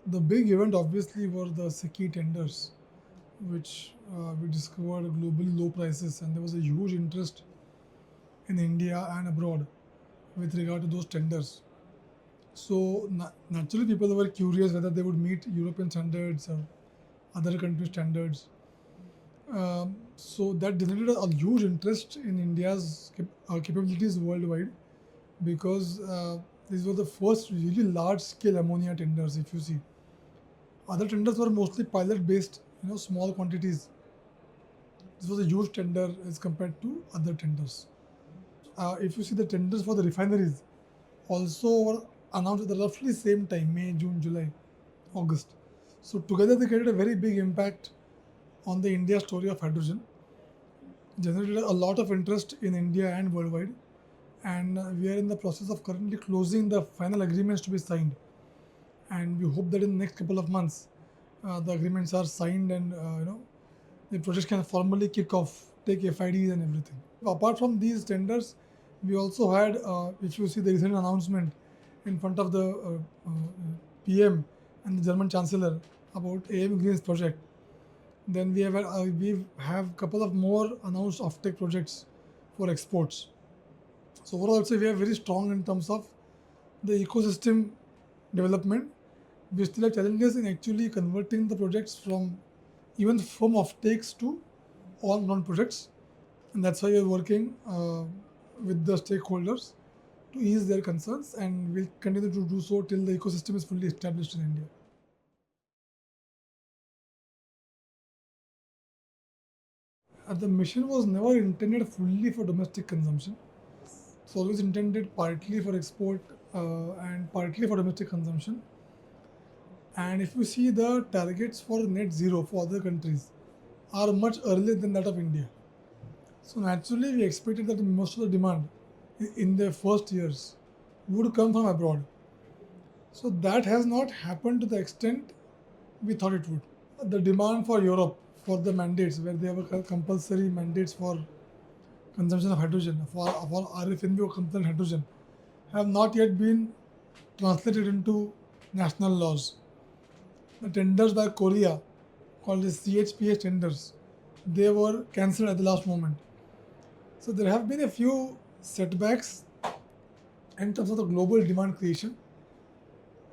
The big event obviously were the Seki tenders, which we discovered globally low prices, and there was a huge interest in India and abroad with regard to those tenders. So naturally, people were curious whether they would meet European standards or other country standards. So that generated a huge interest in India's capabilities worldwide because these were the first really large-scale ammonia tenders. If you see, other tenders were mostly pilot-based, small quantities. This was a huge tender as compared to other tenders. If you see the tenders for the refineries, also were announced at the roughly same time, May, June, July, August. So together they created a very big impact on the India story of hydrogen, generated a lot of interest in India and worldwide, and we are in the process of currently closing the final agreements to be signed. And we hope that in the next couple of months, the agreements are signed and the project can formally kick off, take FIDs and everything. Apart from these tenders, we also had, if you see the recent announcement in front of the PM and the German Chancellor about AM Green's project. Then we have couple of more announced offtake projects for exports. So overall, also we are very strong in terms of the ecosystem development. We still have challenges in actually converting the projects from even from offtakes to on-ground projects, and that's why we are working with the stakeholders to ease their concerns, and we'll continue to do so till the ecosystem is fully established in India. The mission was never intended fully for domestic consumption. It's always intended partly for export and partly for domestic consumption. And if you see the targets for net zero for other countries are much earlier than that of India. So naturally, we expected that most of the demand in the first years would come from abroad. So that has not happened to the extent we thought it would. The demand for Europe for the mandates, where they have a compulsory mandates for consumption of hydrogen, for RFNB or consumption hydrogen, have not yet been translated into national laws. The tenders by Korea, called the CHPH tenders, they were cancelled at the last moment. So there have been a few setbacks in terms of the global demand creation,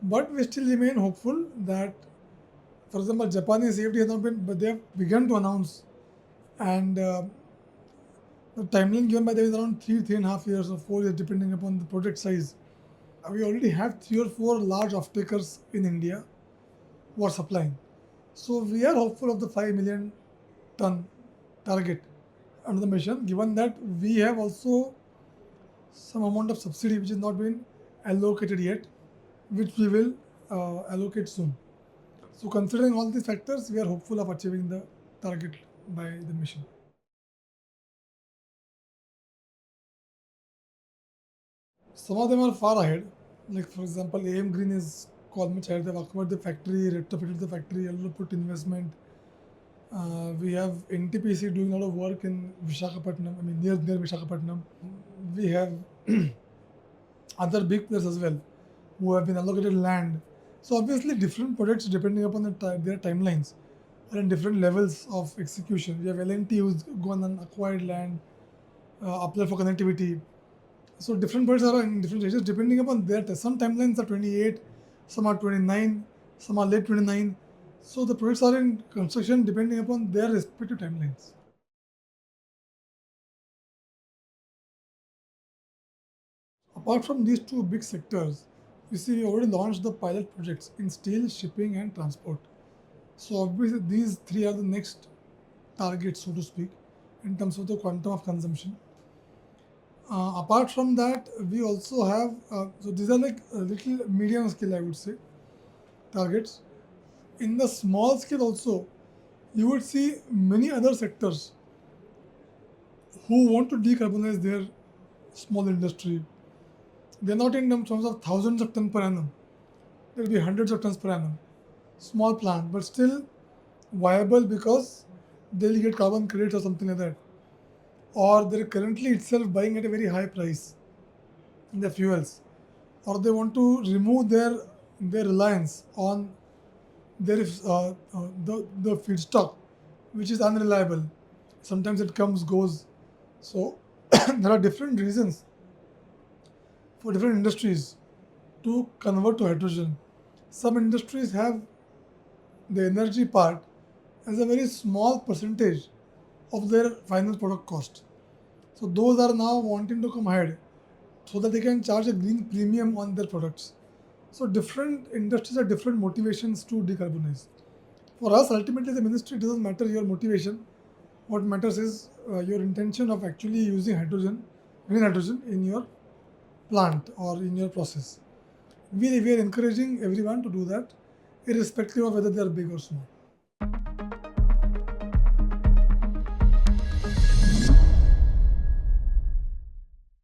but we still remain hopeful that, for example, Japanese safety has not been, but they have begun to announce, and the timeline given by them is around 3.5 years or 4 years, depending upon the project size. We already have 3 or 4 large off-takers in India who are supplying. So we are hopeful of the 5 million ton target under the mission, given that we have also some amount of subsidy which has not been allocated yet, which we will allocate soon. So considering all these factors, we are hopeful of achieving the target by the mission. Some of them are far ahead. Like for example, AM Green is called much ahead. They've acquired the factory, retrofitted the factory, a lot put investment. We have NTPC doing a lot of work in Vishakhapatnam. I mean, near Vishakhapatnam. We have other big players as well who have been allocated land. So obviously, different projects depending upon their timelines are in different levels of execution. We have L&T who's gone and acquired land, applied for connectivity. So different projects are in different stages depending upon their some timelines are 28, some are 29, some are late 29. So the projects are in construction depending upon their respective timelines. Apart from these two big sectors, you see we already launched the pilot projects in steel, shipping and transport. So obviously these three are the next targets, so to speak, in terms of the quantum of consumption. Apart from that, we also have, so these are like a little medium scale, I would say, targets. In the small scale also, you would see many other sectors who want to decarbonize their small industry. They're not in terms of thousands of tons per annum. There will be hundreds of tons per annum. Small plant, but still viable because they'll get carbon credits or something like that. Or they're currently itself buying at a very high price in their fuels. Or they want to remove their reliance on There is the feedstock, which is unreliable. Sometimes it comes goes. So there are different reasons for different industries to convert to hydrogen. Some industries have the energy part as a very small percentage of their final product cost. So those are now wanting to come ahead so that they can charge a green premium on their products. So different industries have different motivations to decarbonize. For us, ultimately, the ministry doesn't matter your motivation. What matters is your intention of actually using hydrogen, green hydrogen, in your plant or in your process. We are encouraging everyone to do that, irrespective of whether they are big or small.